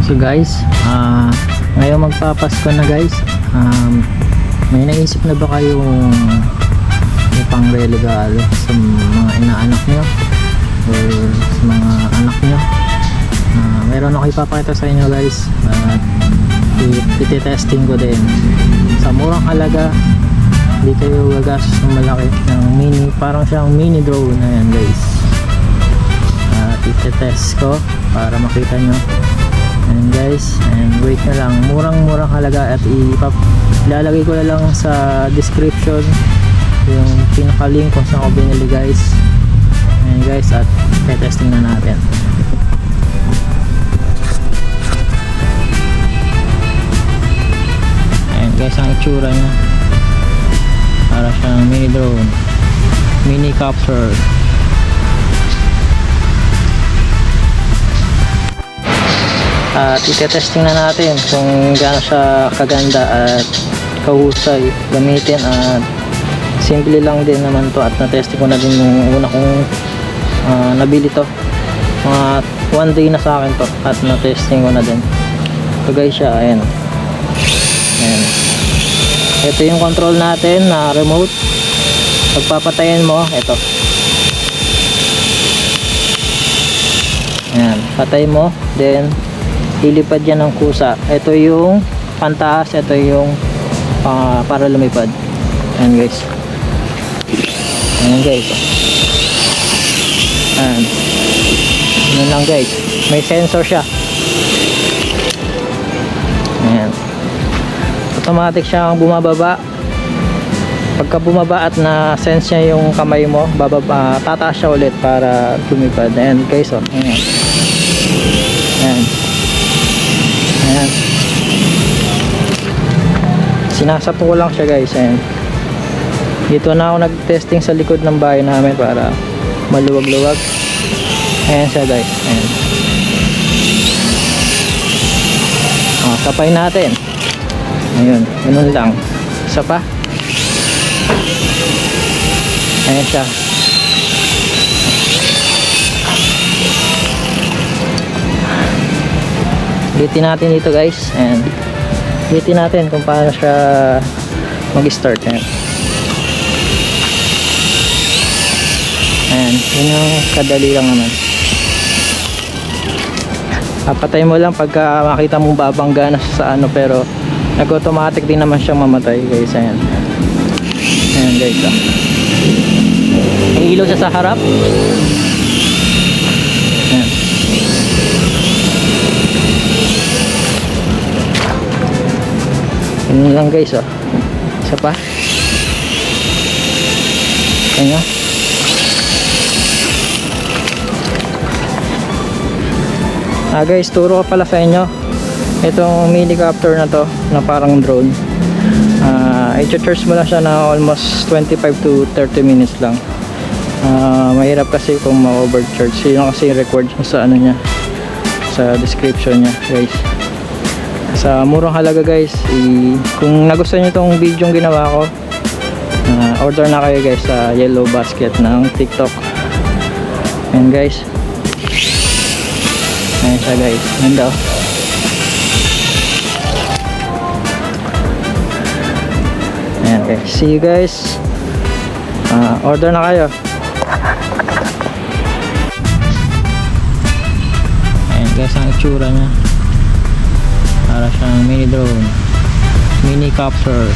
So guys, ngayon magpapasko na guys. May naisip na ba kayong pang regalo sa mga inaanak nyo or sa mga anak nyo? Meron ako ipapakita sa inyo guys at ititesting ko din sa murang halaga. Hindi kayo gagastos ng malaki ng mini, parang siyang mini drone na yan guys. At ititest ko para makita nyo. And guys, and wait na lang, murang halaga at ilalagay ko na lang sa description yung pinaka link kung saan ko binili guys. And guys, at testing na natin. And guys, ang itsura nya para siyang mini drone, mini capture. At itetesting na natin kung gaano siya kaganda at kahusay gamitin. At simple lang din naman to, at na-testing ko na din yung una kong nabili to. Mga 1 day na sa akin to at na-testing ko na din. So guys siya, ayan. Ito yung control natin na remote. Pagpapatayin mo, ito. Ayan, patay mo, then ilipad yan ng kusa. Ito yung pantaas, ito yung para lumipad. Ayan guys. Ayan guys. Ayan. Ayan lang guys. May sensor siya. Ayan. Automatic siyang bumababa. Pagka bumaba at na-sense niya yung kamay mo, bababa, tataas siya ulit para lumipad. Ayan guys. Oh. Ayan. Ayan. Ayan. Sinasato ko lang siya guys. Ayan. Dito na ako nag-testing sa likod ng bahay namin para maluwag-luwag. Ayan siya guys. Ayan. Kapay natin. Ayun. Ganun lang. Isa pa. Ayan siya. Ulitin natin dito guys. And ulitin natin kung paano siya mag-start. Ayan. Ayan. Yun yung kadali lang naman. Papatay mo lang pagka makita mong babangga na sa ano, pero nag-automatic din naman siyang mamatay guys. Ayan. Ayan guys. May ilaw siya sa harap. Ayan. Yun lang guys. Isa pa. Ayan. Guys, turo ko pala sa inyo itong mini capture na to na parang drone. I-charge mo lang siya na almost 25 to 30 minutes lang. Mahirap kasi kung ma-overcharge. Yun kasi yung record sa ano niya, sa description niya guys. Sa murang halaga guys, kung nagustuhan nyo itong video yung ginawa ko, order na kayo guys sa Yellow Basket ng TikTok. And guys, ayan siya guys. Ayan daw. Ayan guys. See you guys. Order na kayo. Ayan guys ang itsura nya. Para siyang mini drone, mini capture.